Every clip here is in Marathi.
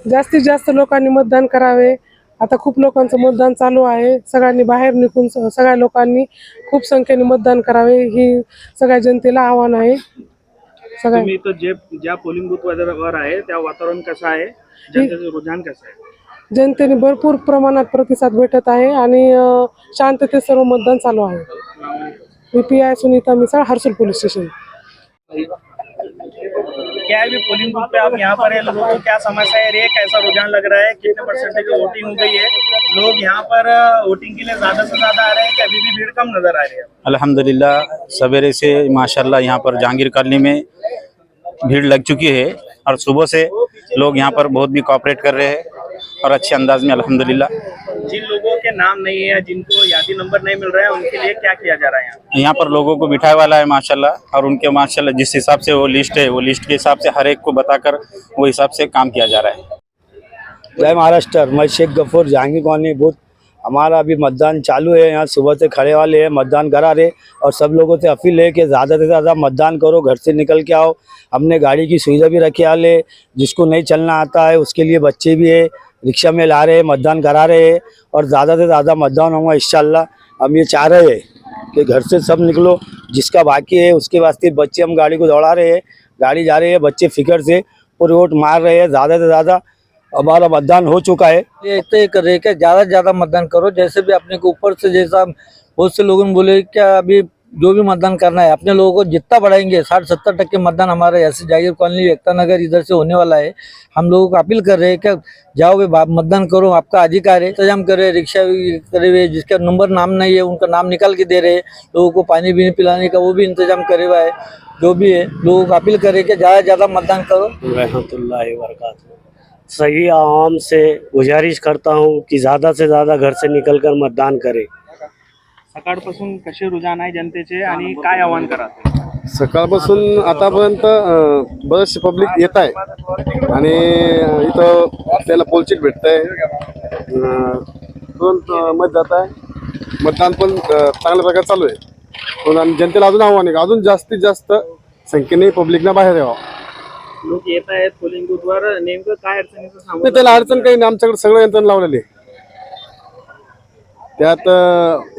जास्तीत जास्त लोकांनी मतदान करावे। आता खूप लोकांचं मतदान चालू आहे। सगळ्यांनी बाहेर निघून सगळ्या लोकांनी खूप संख्येने मतदान करावे ही सगळ्या जनतेला आव्हान आहे। तुम्ही तो ज्या पोलिंग बूथवर आहे त्या वातावरण कसं आहे, जनतेचं रुझान कसं आहे? जनतेने भरपूर प्रमाणात प्रतिसाद भेटत आहे आणि शांततेत सर्व मतदान चालू आहे। मी PI Sunita Misal, Harsul police station. क्या है पोलिंग बूथ पे आप यहाँ पर है, लोगों को क्या समस्या है, ये कैसा रुझान लग रहा है, कितने परसेंटेज वोटिंग हो गई है, लोग यहाँ पर वोटिंग के लिए ज्यादा से ज्यादा आ रहे हैं कि अभी भी भीड़ कम नजर आ रही है? अल्हम्दुलिल्लाह सवेरे से माशाल्लाह यहाँ पर जहांगीर कॉलोनी में भीड़ लग चुकी है और सुबह से लोग यहाँ पर बहुत भी कोऑपरेट कर रहे हैं और अच्छे अंदाज में अल्हम्दुलिल्लाह। जिन लोगों के नाम नहीं है, जिनको यादी नंबर नहीं मिल रहा है, उनके लिए क्या किया जा रहा है? यहाँ पर लोगों को बिठाए वाला है माशाल्लाह, और उनके माशाल्लाह जिस हिसाब से वो लिस्ट है, वो लिस्ट के हिसाब से हर एक को बताकर वो हिसाब से काम किया जा रहा है। जय महाराष्ट्र। मैं शेख गफूर, जहांगीर कॉलोनी बूथ। हमारा अभी मतदान चालू है। यहाँ सुबह से खड़े वाले हैं, मतदान करा रहे, और सब लोगों से अपील है कि ज़्यादा से ज़्यादा मतदान करो, घर से निकल के आओ। हमने गाड़ी की सुविधा भी रखी हाल, जिसको नहीं चलना आता है उसके लिए बच्चे भी है, रिक्शा में ला रहे हैं, मतदान करा रहे हैं, और ज़्यादा से ज़्यादा मतदान होगा इंशाल्लाह। हम ये चाह रहे हैं कि घर से सब निकलो, जिसका बाकी है उसके वास्ते बच्चे हम गाड़ी को दौड़ा रहे हैं, गाड़ी जा रही है, बच्चे फिक्र से पूरे वोट मार रहे हैं। ज़्यादा से ज़्यादा हमारा मतदान हो चुका है। ये तय कर रहे कि ज़्यादा से ज़्यादा मतदान करो, जैसे भी अपने को ऊपर से, जैसा बहुत से लोगों ने बोले क्या अभी जो भी मतदान करना है अपने लोगों को जितना बढ़ाएंगे, 60-70% मतदान हमारा ऐसे जहांगीर कॉलोनी, एकता नगर इधर से होने वाला है। हम लोगों को अपील कर रहे हैं कि जाओ भाई मतदान करो, आपका अधिकार है। इंतजाम कर रहे, रिक्शा करे हुए, जिसका नंबर नाम नहीं है उनका नाम निकाल के दे रहे, लोगों को पानी भी पिलाने का वो भी इंतजाम करे हुआ है। जो भी है लोगों को अपील करे कि ज़्यादा से ज़्यादा मतदान करो। रहमतुल्लाहि व बरकातहू। सही आवाम से गुजारिश करता हूँ कि ज़्यादा से ज़्यादा घर से निकलकर मतदान करें। सकाळपासून कसे रुझान आहे जनतेचे आणि काय आवाहन करा? सकाळपासून आतापर्यंत बरेचसे पब्लिक येत आहे आणि इथं आपल्याला पोलचीट भेटत आहे, तुरंत मत जात आहे, मतदान पण चांगल्या प्रकारे चालू आहे। पण आम्ही जनतेला अजून आव्हान आहे, अजून जास्तीत जास्त संख्येने पब्लिकना बाहेर यावं। लोक येत आहेत पोलिंग बूथवर, नेमकं काय अडचणीचं सांगू? नाही, त्याला अडचण काही नाही, आमच्याकडे सगळं यंत्रणा लावलेली आहे। त्यात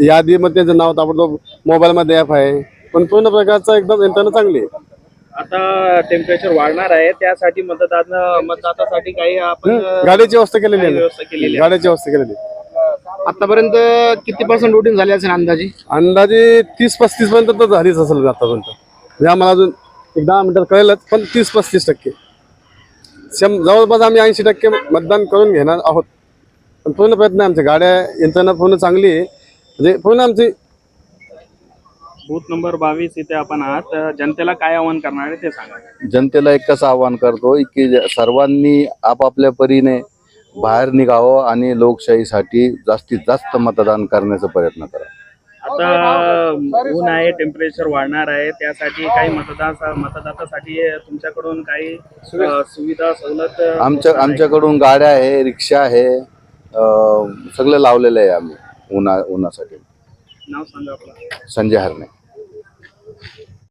यादीमध्ये त्यांचं नाव ताबडतोब मोबाईलमध्ये ॲप आहे, पण पूर्ण प्रकारचा एकदम यंत्रणा चांगली आहे। आता टेम्परेचर वाढणार आहे, त्यासाठी मतदातासाठी काही आपण गाडीची व्यवस्था केलेली आहे, गाडीची व्यवस्था केलेली आहे। आतापर्यंत किती % वोटिंग झाले असेल अंदाजे? अंदाजे 30-35 पर्यंत तर झालीच असेल आतापर्यंत, म्हणजे आम्हाला अजून एक 10 मिनिटात कळेलच, पण 30-35% जवळपास आम्ही 80% मतदान करून घेणार आहोत। पण पूर्ण प्रयत्न आहे, आमच्या गाड्या यंत्रणा पूर्ण चांगली आहे, म्हणजे पूर्ण आमची। बूथ नंबर 22 इथे आपण आहात, जनतेला काय आवाहन करणार आहे ते सांगा। जनतेला एकच आवाहन करतो की सर्वांनी आपापल्या परीने बाहेर निघावं आणि लोकशाहीसाठी जास्तीत जास्त मतदान करण्याचा प्रयत्न करा। आता ऊन आहे, टेम्परेचर वाढणार आहे, त्यासाठी काही मतदातासाठी तुमच्याकडून काही सुविधा सवलत? आमच्याकडून गाड्या आहे, रिक्षा आहे, सगळं लावलेलं आहे आम्ही उन्हासाठी। नाव सांगा आपलं? संजय हरणे।